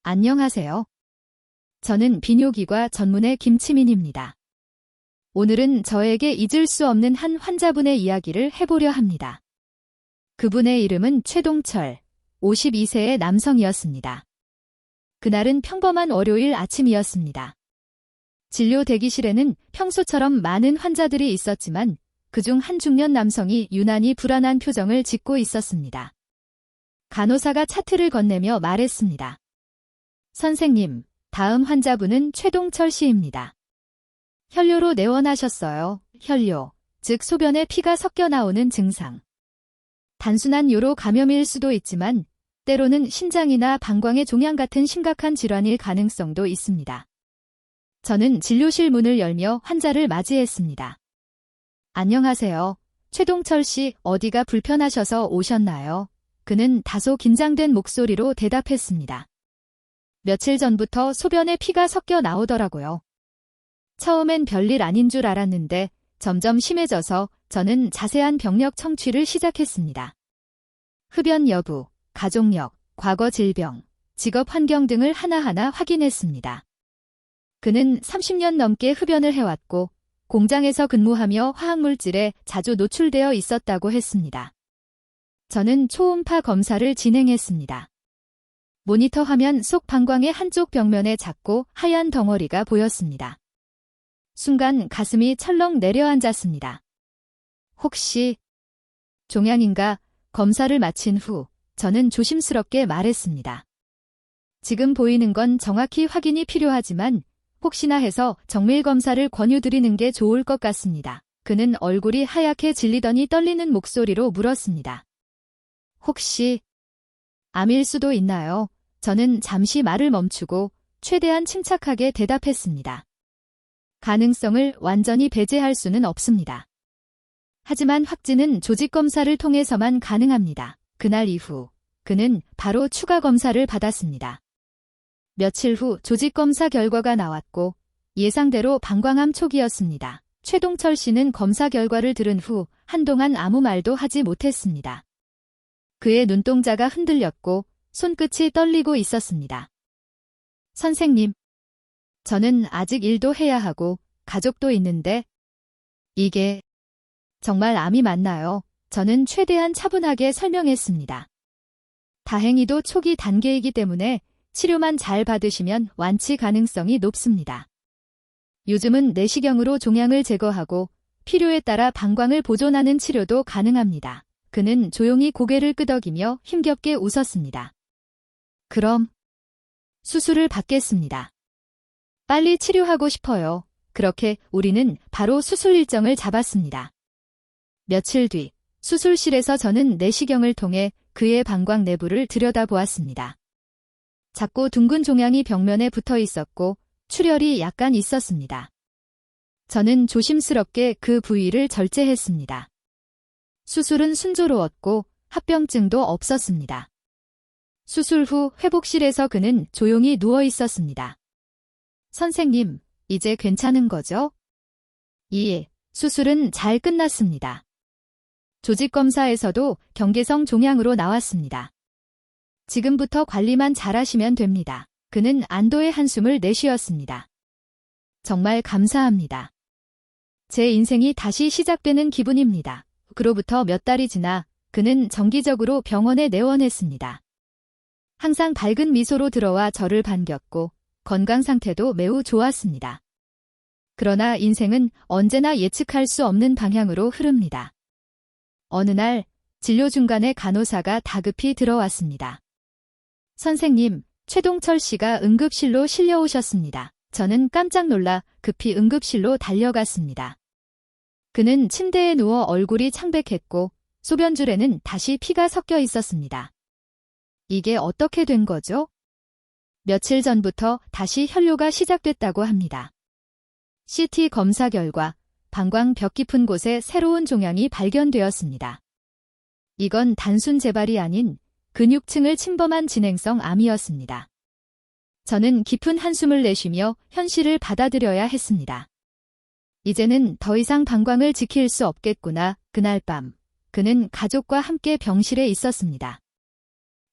안녕하세요. 저는 비뇨기과 전문의 김치민입니다. 오늘은 저에게 잊을 수 없는 한 환자분의 이야기를 해보려 합니다. 그분의 이름은 최동철, 52세의 남성이었습니다. 그날은 평범한 월요일 아침이었습니다. 진료 대기실에는 평소처럼 많은 환자들이 있었지만 그중 한 중년 남성이 유난히 불안한 표정을 짓고 있었습니다. 간호사가 차트를 건네며 말했습니다. 선생님, 다음 환자분은 최동철 씨입니다. 혈뇨로 내원하셨어요. 혈뇨, 즉 소변에 피가 섞여 나오는 증상. 단순한 요로 감염일 수도 있지만 때로는 신장이나 방광의 종양 같은 심각한 질환일 가능성도 있습니다. 저는 진료실 문을 열며 환자를 맞이했습니다. 안녕하세요. 최동철 씨, 어디가 불편하셔서 오셨나요? 그는 다소 긴장된 목소리로 대답했습니다. 며칠 전부터 소변에 피가 섞여 나오더라고요. 처음엔 별일 아닌 줄 알았는데 점점 심해져서 저는 자세한 병력 청취를 시작했습니다. 흡연 여부, 가족력, 과거 질병, 직업 환경 등을 하나하나 확인했습니다. 그는 30년 넘게 흡연을 해왔고 공장에서 근무하며 화학물질에 자주 노출되어 있었다고 했습니다. 저는 초음파 검사를 진행했습니다. 모니터 화면 속 방광의 한쪽 벽면에 작고 하얀 덩어리가 보였습니다. 순간 가슴이 철렁 내려앉았습니다. 혹시 종양인가? 검사를 마친 후 저는 조심스럽게 말했습니다. 지금 보이는 건 정확히 확인이 필요하지만 혹시나 해서 정밀 검사를 권유드리는 게 좋을 것 같습니다. 그는 얼굴이 하얗게 질리더니 떨리는 목소리로 물었습니다. 혹시 암일 수도 있나요? 저는 잠시 말을 멈추고 최대한 침착하게 대답했습니다. 가능성을 완전히 배제할 수는 없습니다. 하지만 확진은 조직검사를 통해서만 가능합니다. 그날 이후 그는 바로 추가 검사를 받았습니다. 며칠 후 조직검사 결과가 나왔고 예상대로 방광암 초기였습니다. 최동철 씨는 검사 결과를 들은 후 한동안 아무 말도 하지 못했습니다. 그의 눈동자가 흔들렸고 손끝이 떨리고 있었습니다. 선생님, 저는 아직 일도 해야 하고 가족도 있는데 이게 정말 암이 맞나요? 저는 최대한 차분하게 설명했습니다. 다행히도 초기 단계이기 때문에 치료만 잘 받으시면 완치 가능성이 높습니다. 요즘은 내시경으로 종양을 제거하고 필요에 따라 방광을 보존하는 치료도 가능합니다. 그는 조용히 고개를 끄덕이며 힘겹게 웃었습니다. 그럼 수술을 받겠습니다. 빨리 치료하고 싶어요. 그렇게 우리는 바로 수술 일정을 잡았습니다. 며칠 뒤 수술실에서 저는 내시경을 통해 그의 방광 내부를 들여다보았습니다. 작고 둥근 종양이 벽면에 붙어 있었고 출혈이 약간 있었습니다. 저는 조심스럽게 그 부위를 절제했습니다. 수술은 순조로웠고 합병증도 없었습니다. 수술 후 회복실에서 그는 조용히 누워 있었습니다. 선생님, 이제 괜찮은 거죠? 예, 수술은 잘 끝났습니다. 조직검사에서도 경계성 종양으로 나왔습니다. 지금부터 관리만 잘하시면 됩니다. 그는 안도의 한숨을 내쉬었습니다. 정말 감사합니다. 제 인생이 다시 시작되는 기분입니다. 그로부터 몇 달이 지나 그는 정기적으로 병원에 내원했습니다. 항상 밝은 미소로 들어와 저를 반겼고 건강 상태도 매우 좋았습니다. 그러나 인생은 언제나 예측할 수 없는 방향으로 흐릅니다. 어느 날 진료 중간에 간호사가 다급히 들어왔습니다. 선생님, 최동철 씨가 응급실로 실려오셨습니다. 저는 깜짝 놀라 급히 응급실로 달려갔습니다. 그는 침대에 누워 얼굴이 창백했고 소변줄에는 다시 피가 섞여 있었습니다. 이게 어떻게 된 거죠? 며칠 전부터 다시 혈뇨가 시작됐다고 합니다. CT 검사 결과 방광 벽 깊은 곳에 새로운 종양이 발견되었습니다. 이건 단순 재발이 아닌 근육층을 침범한 진행성 암이었습니다. 저는 깊은 한숨을 내쉬며 현실을 받아들여야 했습니다. 이제는 더 이상 방광을 지킬 수 없겠구나. 그날 밤 그는 가족과 함께 병실에 있었습니다.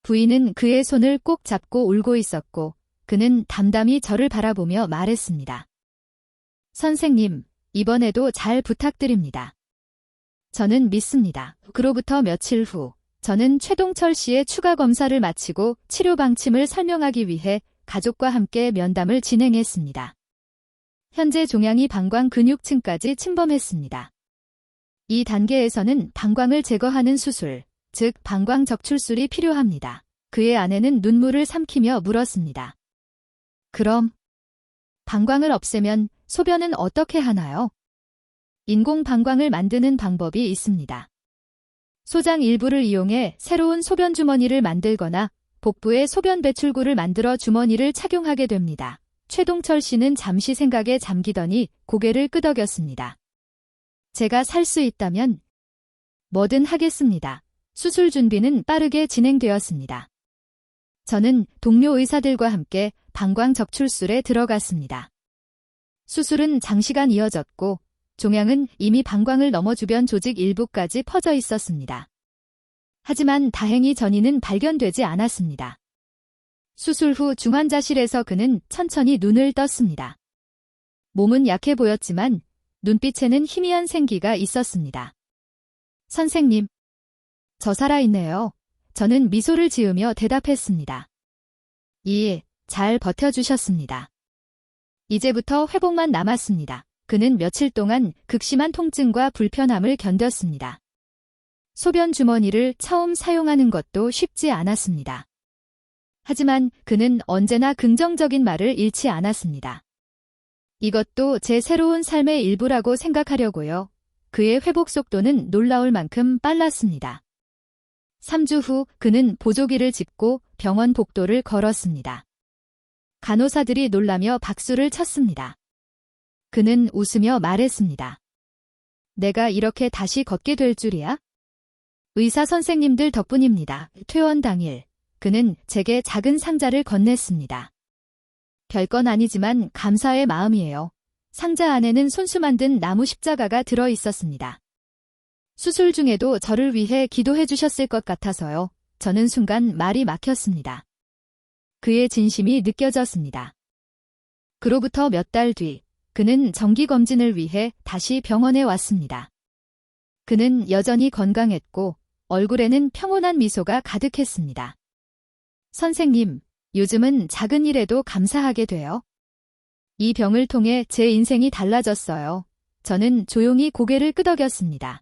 부인은 그의 손을 꼭 잡고 울고 있었고 그는 담담히 저를 바라보며 말했습니다. 선생님, 이번에도 잘 부탁드립니다. 저는 믿습니다. 그로부터 며칠 후, 저는 최동철 씨의 추가 검사를 마치고 치료 방침을 설명하기 위해 가족과 함께 면담을 진행했습니다. 현재 종양이 방광 근육층까지 침범했습니다. 이 단계에서는 방광을 제거하는 수술, 즉 방광 적출술이 필요합니다. 그의 아내는 눈물을 삼키며 물었습니다. 그럼 방광을 없애면 소변은 어떻게 하나요? 인공 방광을 만드는 방법이 있습니다. 소장 일부를 이용해 새로운 소변 주머니를 만들거나 복부에 소변 배출구를 만들어 주머니를 착용하게 됩니다. 최동철 씨는 잠시 생각에 잠기더니 고개를 끄덕였습니다. 제가 살 수 있다면 뭐든 하겠습니다. 수술 준비는 빠르게 진행되었습니다. 저는 동료 의사들과 함께 방광 적출술에 들어갔습니다. 수술은 장시간 이어졌고 종양은 이미 방광을 넘어 주변 조직 일부까지 퍼져 있었습니다. 하지만 다행히 전이는 발견되지 않았습니다. 수술 후 중환자실에서 그는 천천히 눈을 떴습니다. 몸은 약해 보였지만 눈빛에는 희미한 생기가 있었습니다. 선생님, 저 살아있네요. 저는 미소를 지으며 대답했습니다. 잘 버텨주셨습니다. 이제부터 회복만 남았습니다. 그는 며칠 동안 극심한 통증과 불편함을 견뎠습니다. 소변 주머니를 처음 사용하는 것도 쉽지 않았습니다. 하지만 그는 언제나 긍정적인 말을 잃지 않았습니다. 이것도 제 새로운 삶의 일부라고 생각하려고요. 그의 회복 속도는 놀라울 만큼 빨랐습니다. 3주 후 그는 보조기를 짚고 병원 복도를 걸었습니다. 간호사들이 놀라며 박수를 쳤습니다. 그는 웃으며 말했습니다. 내가 이렇게 다시 걷게 될 줄이야? 의사 선생님들 덕분입니다. 퇴원 당일, 그는 제게 작은 상자를 건넸습니다. 별건 아니지만 감사의 마음이에요. 상자 안에는 손수 만든 나무 십자가가 들어 있었습니다. 수술 중에도 저를 위해 기도해 주셨을 것 같아서요. 저는 순간 말이 막혔습니다. 그의 진심이 느껴졌습니다. 그로부터 몇 달 뒤, 그는 정기검진을 위해 다시 병원에 왔습니다. 그는 여전히 건강했고 얼굴에는 평온한 미소가 가득했습니다. 선생님, 요즘은 작은 일에도 감사하게 돼요. 이 병을 통해 제 인생이 달라졌어요. 저는 조용히 고개를 끄덕였습니다.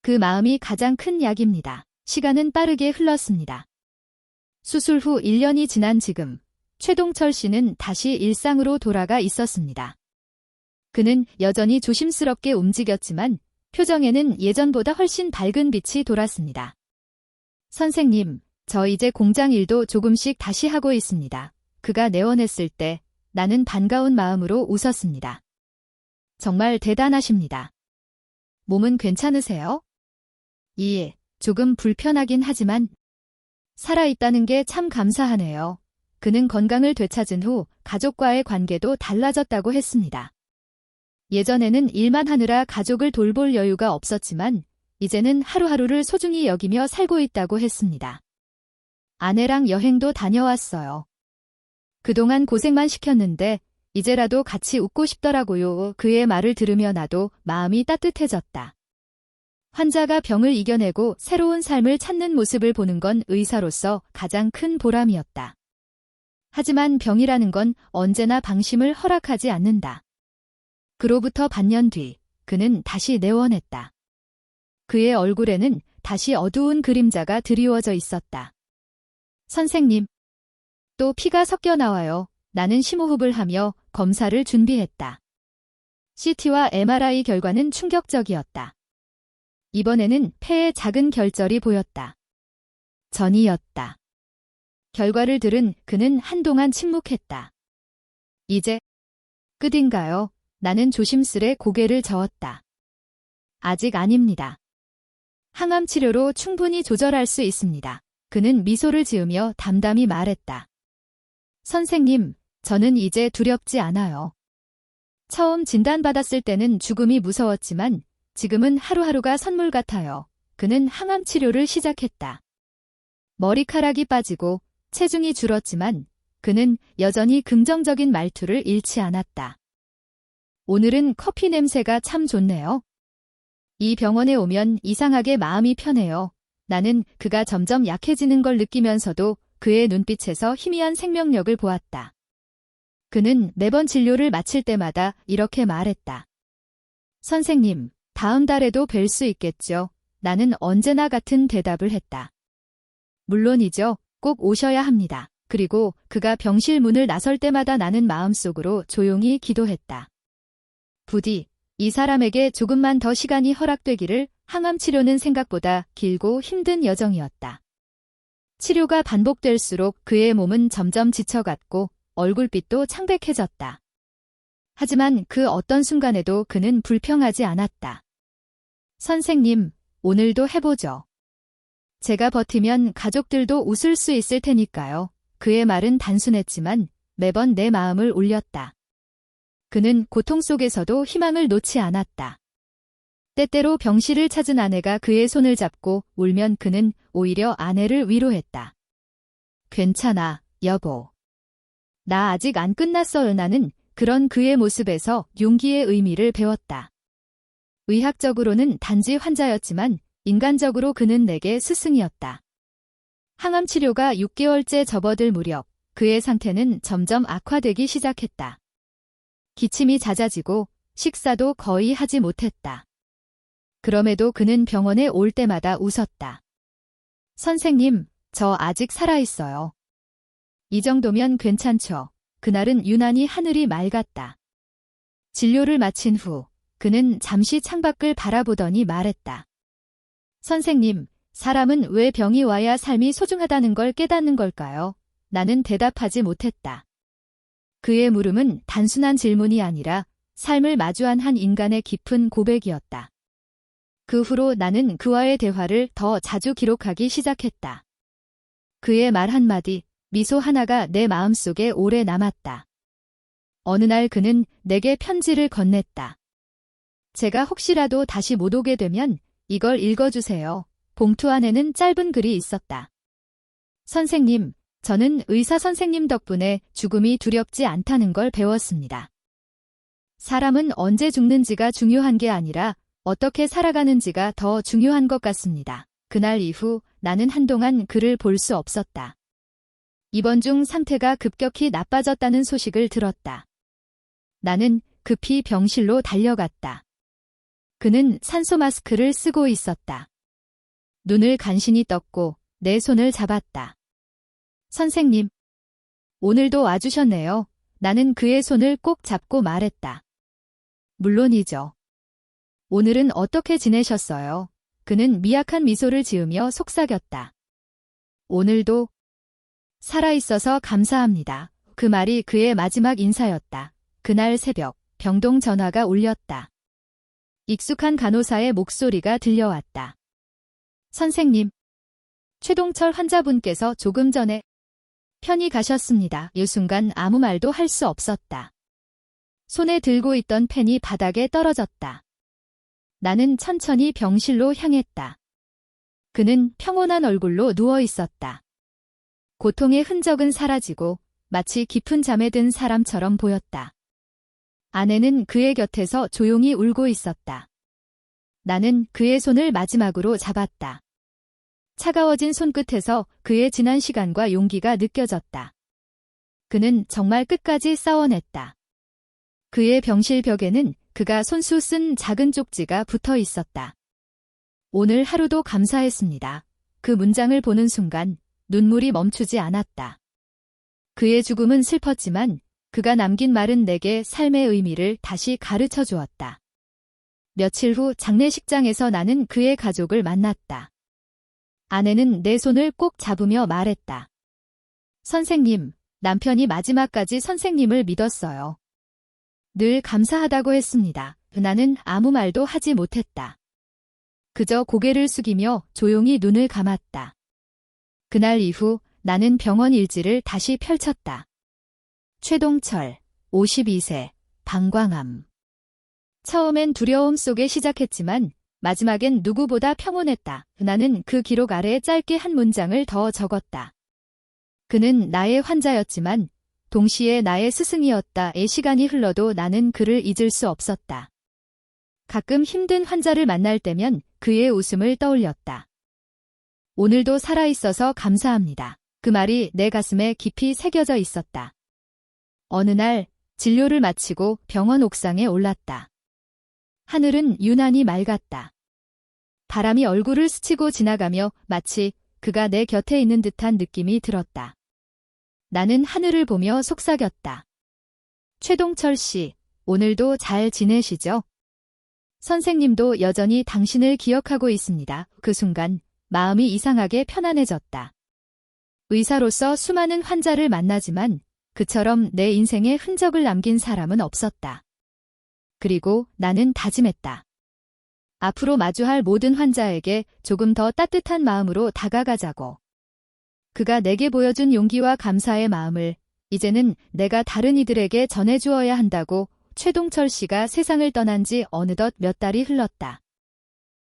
그 마음이 가장 큰 약입니다. 시간은 빠르게 흘렀습니다. 수술 후 1년이 지난 지금, 최동철 씨는 다시 일상으로 돌아가 있었습니다. 그는 여전히 조심스럽게 움직였지만 표정에는 예전보다 훨씬 밝은 빛이 돌았습니다. 선생님, 저 이제 공장 일도 조금씩 다시 하고 있습니다. 그가 내원했을 때 나는 반가운 마음으로 웃었습니다. 정말 대단하십니다. 몸은 괜찮으세요? 조금 불편하긴 하지만 살아있다는 게 참 감사하네요. 그는 건강을 되찾은 후 가족과의 관계도 달라졌다고 했습니다. 예전에는 일만 하느라 가족을 돌볼 여유가 없었지만 이제는 하루하루를 소중히 여기며 살고 있다고 했습니다. 아내랑 여행도 다녀왔어요. 그동안 고생만 시켰는데 이제라도 같이 웃고 싶더라고요. 그의 말을 들으며 나도 마음이 따뜻해졌다. 환자가 병을 이겨내고 새로운 삶을 찾는 모습을 보는 건 의사로서 가장 큰 보람이었다. 하지만 병이라는 건 언제나 방심을 허락하지 않는다. 그로부터 반년 뒤, 그는 다시 내원했다. 그의 얼굴에는 다시 어두운 그림자가 드리워져 있었다. 선생님, 또 피가 섞여 나와요. 나는 심호흡을 하며 검사를 준비했다. CT와 MRI 결과는 충격적이었다. 이번에는 폐에 작은 결절이 보였다. 전이었다. 결과를 들은 그는 한동안 침묵했다. 이제 끝인가요? 나는 조심스레 고개를 저었다. 아직 아닙니다. 항암 치료로 충분히 조절할 수 있습니다. 그는 미소를 지으며 담담히 말했다. 선생님, 저는 이제 두렵지 않아요. 처음 진단받았을 때는 죽음이 무서웠지만 지금은 하루하루가 선물 같아요. 그는 항암 치료를 시작했다. 머리카락이 빠지고 체중이 줄었지만 그는 여전히 긍정적인 말투를 잃지 않았다. 오늘은 커피 냄새가 참 좋네요. 이 병원에 오면 이상하게 마음이 편해요. 나는 그가 점점 약해지는 걸 느끼면서도 그의 눈빛에서 희미한 생명력을 보았다. 그는 매번 진료를 마칠 때마다 이렇게 말했다. 선생님, 다음 달에도 뵐 수 있겠죠? 나는 언제나 같은 대답을 했다. 물론이죠. 꼭 오셔야 합니다. 그리고 그가 병실 문을 나설 때마다 나는 마음속으로 조용히 기도했다. 부디 이 사람에게 조금만 더 시간이 허락되기를. 항암 치료는 생각보다 길고 힘든 여정이었다. 치료가 반복될수록 그의 몸은 점점 지쳐갔고 얼굴빛도 창백해졌다. 하지만 그 어떤 순간에도 그는 불평하지 않았다. 선생님, 오늘도 해보죠. 제가 버티면 가족들도 웃을 수 있을 테니까요. 그의 말은 단순했지만 매번 내 마음을 울렸다. 그는 고통 속에서도 희망을 놓지 않았다. 때때로 병실을 찾은 아내가 그의 손을 잡고 울면 그는 오히려 아내를 위로했다. 괜찮아, 여보. 나 아직 안 끝났어요. 나는 그런 그의 모습에서 용기의 의미를 배웠다. 의학적으로는 단지 환자였지만 인간적으로 그는 내게 스승이었다. 항암 치료가 6개월째 접어들 무렵 그의 상태는 점점 악화되기 시작했다. 기침이 잦아지고 식사도 거의 하지 못했다. 그럼에도 그는 병원에 올 때마다 웃었다. 선생님, 저 아직 살아있어요. 이 정도면 괜찮죠. 그날은 유난히 하늘이 맑았다. 진료를 마친 후 그는 잠시 창밖을 바라보더니 말했다. 선생님, 사람은 왜 병이 와야 삶이 소중하다는 걸 깨닫는 걸까요? 나는 대답하지 못했다. 그의 물음은 단순한 질문이 아니라 삶을 마주한 한 인간의 깊은 고백이었다. 그 후로 나는 그와의 대화를 더 자주 기록하기 시작했다. 그의 말 한마디, 미소 하나가 내 마음속에 오래 남았다. 어느 날 그는 내게 편지를 건넸다. 제가 혹시라도 다시 못 오게 되면 이걸 읽어주세요. 봉투 안에는 짧은 글이 있었다. 선생님, 저는 의사 선생님 덕분에 죽음이 두렵지 않다는 걸 배웠습니다. 사람은 언제 죽는지가 중요한 게 아니라 어떻게 살아가는지가 더 중요한 것 같습니다. 그날 이후 나는 한동안 그를 볼 수 없었다. 입원 중 상태가 급격히 나빠졌다는 소식을 들었다. 나는 급히 병실로 달려갔다. 그는 산소 마스크를 쓰고 있었다. 눈을 간신히 떴고 내 손을 잡았다. 선생님, 오늘도 와주셨네요. 나는 그의 손을 꼭 잡고 말했다. 물론이죠. 오늘은 어떻게 지내셨어요? 그는 미약한 미소를 지으며 속삭였다. 오늘도 살아있어서 감사합니다. 그 말이 그의 마지막 인사였다. 그날 새벽 병동 전화가 울렸다. 익숙한 간호사의 목소리가 들려왔다. 선생님, 최동철 환자분께서 조금 전에 편히 가셨습니다. 이 순간 아무 말도 할 수 없었다. 손에 들고 있던 펜이 바닥에 떨어졌다. 나는 천천히 병실로 향했다. 그는 평온한 얼굴로 누워 있었다. 고통의 흔적은 사라지고 마치 깊은 잠에 든 사람처럼 보였다. 아내는 그의 곁에서 조용히 울고 있었다. 나는 그의 손을 마지막으로 잡았다. 차가워진 손끝에서 그의 지난 시간과 용기가 느껴졌다. 그는 정말 끝까지 싸워냈다. 그의 병실 벽에는 그가 손수 쓴 작은 쪽지가 붙어 있었다. 오늘 하루도 감사했습니다. 그 문장을 보는 순간 눈물이 멈추지 않았다. 그의 죽음은 슬펐지만 그가 남긴 말은 내게 삶의 의미를 다시 가르쳐 주었다. 며칠 후 장례식장에서 나는 그의 가족을 만났다. 아내는 내 손을 꼭 잡으며 말했다. 선생님, 남편이 마지막까지 선생님을 믿었어요. 늘 감사하다고 했습니다. 나는 아무 말도 하지 못했다. 그저 고개를 숙이며 조용히 눈을 감았다. 그날 이후 나는 병원 일지를 다시 펼쳤다. 최동철, 52세, 방광암. 처음엔 두려움 속에 시작했지만 마지막엔 누구보다 평온했다. 나는 그 기록 아래에 짧게 한 문장을 더 적었다. 그는 나의 환자였지만 동시에 나의 스승이었다의 시간이 흘러도 나는 그를 잊을 수 없었다. 가끔 힘든 환자를 만날 때면 그의 웃음을 떠올렸다. 오늘도 살아있어서 감사합니다. 그 말이 내 가슴에 깊이 새겨져 있었다. 어느 날 진료를 마치고 병원 옥상에 올랐다. 하늘은 유난히 맑았다. 바람이 얼굴을 스치고 지나가며 마치 그가 내 곁에 있는 듯한 느낌이 들었다. 나는 하늘을 보며 속삭였다. 최동철 씨, 오늘도 잘 지내시죠? 선생님도 여전히 당신을 기억하고 있습니다. 그 순간 마음이 이상하게 편안해졌다. 의사로서 수많은 환자를 만나지만 그처럼 내 인생에 흔적을 남긴 사람은 없었다. 그리고 나는 다짐했다. 앞으로 마주할 모든 환자에게 조금 더 따뜻한 마음으로 다가가자고. 그가 내게 보여준 용기와 감사의 마음을 이제는 내가 다른 이들에게 전해주어야 한다고. 최동철 씨가 세상을 떠난 지 어느덧 몇 달이 흘렀다.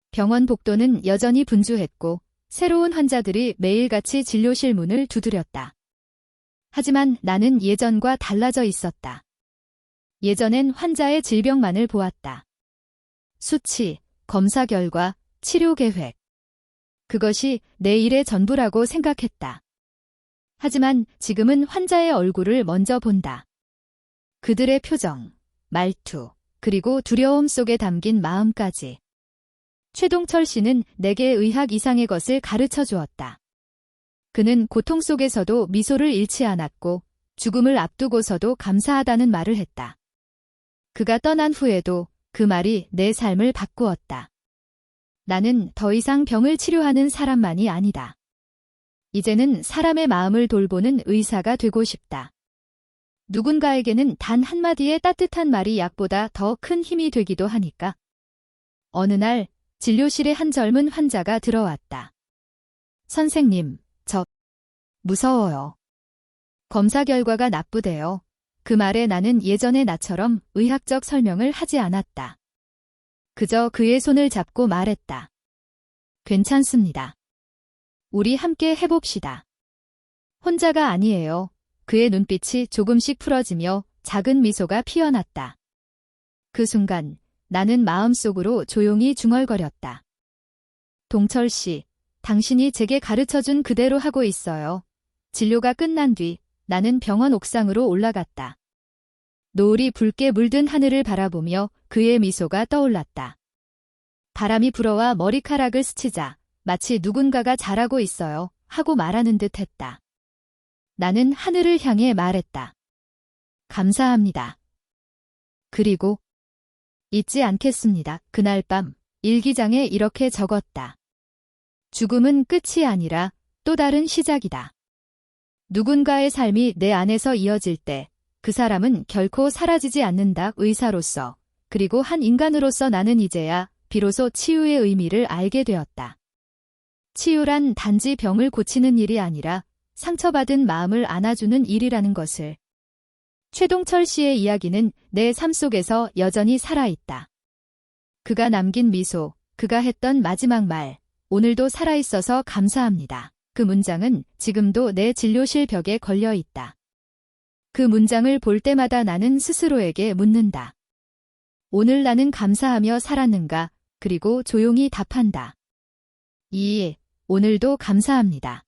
병원 복도는 여전히 분주했고 새로운 환자들이 매일같이 진료실 문을 두드렸다. 하지만 나는 예전과 달라져 있었다. 예전엔 환자의 질병만을 보았다. 수치, 검사 결과, 치료 계획. 그것이 내 일의 전부라고 생각했다. 하지만 지금은 환자의 얼굴을 먼저 본다. 그들의 표정, 말투, 그리고 두려움 속에 담긴 마음까지. 최동철 씨는 내게 의학 이상의 것을 가르쳐 주었다. 그는 고통 속에서도 미소를 잃지 않았고 죽음을 앞두고서도 감사하다는 말을 했다. 그가 떠난 후에도 그 말이 내 삶을 바꾸었다. 나는 더 이상 병을 치료하는 사람만이 아니다. 이제는 사람의 마음을 돌보는 의사가 되고 싶다. 누군가에게는 단 한마디의 따뜻한 말이 약보다 더 큰 힘이 되기도 하니까. 어느 날 진료실에 한 젊은 환자가 들어왔다. 선생님, 저 무서워요. 검사 결과가 나쁘대요. 그 말에 나는 예전의 나처럼 의학적 설명을 하지 않았다. 그저 그의 손을 잡고 말했다. 괜찮습니다. 우리 함께 해봅시다. 혼자가 아니에요. 그의 눈빛이 조금씩 풀어지며 작은 미소가 피어났다. 그 순간 나는 마음속으로 조용히 중얼거렸다. 동철 씨, 당신이 제게 가르쳐준 그대로 하고 있어요. 진료가 끝난 뒤 나는 병원 옥상으로 올라갔다. 노을이 붉게 물든 하늘을 바라보며 그의 미소가 떠올랐다. 바람이 불어와 머리카락을 스치자 마치 누군가가 잘하고 있어요 하고 말하는 듯 했다. 나는 하늘을 향해 말했다. 감사합니다. 그리고 잊지 않겠습니다. 그날 밤 일기장에 이렇게 적었다. 죽음은 끝이 아니라 또 다른 시작이다. 누군가의 삶이 내 안에서 이어질 때 그 사람은 결코 사라지지 않는다. 의사로서 그리고 한 인간으로서 나는 이제야 비로소 치유의 의미를 알게 되었다. 치유란 단지 병을 고치는 일이 아니라 상처받은 마음을 안아주는 일이라는 것을. 최동철 씨의 이야기는 내 삶 속에서 여전히 살아있다. 그가 남긴 미소, 그가 했던 마지막 말, 오늘도 살아있어서 감사합니다. 그 문장은 지금도 내 진료실 벽에 걸려 있다. 그 문장을 볼 때마다 나는 스스로에게 묻는다. 오늘 나는 감사하며 살았는가? 그리고 조용히 답한다. 오늘도 감사합니다.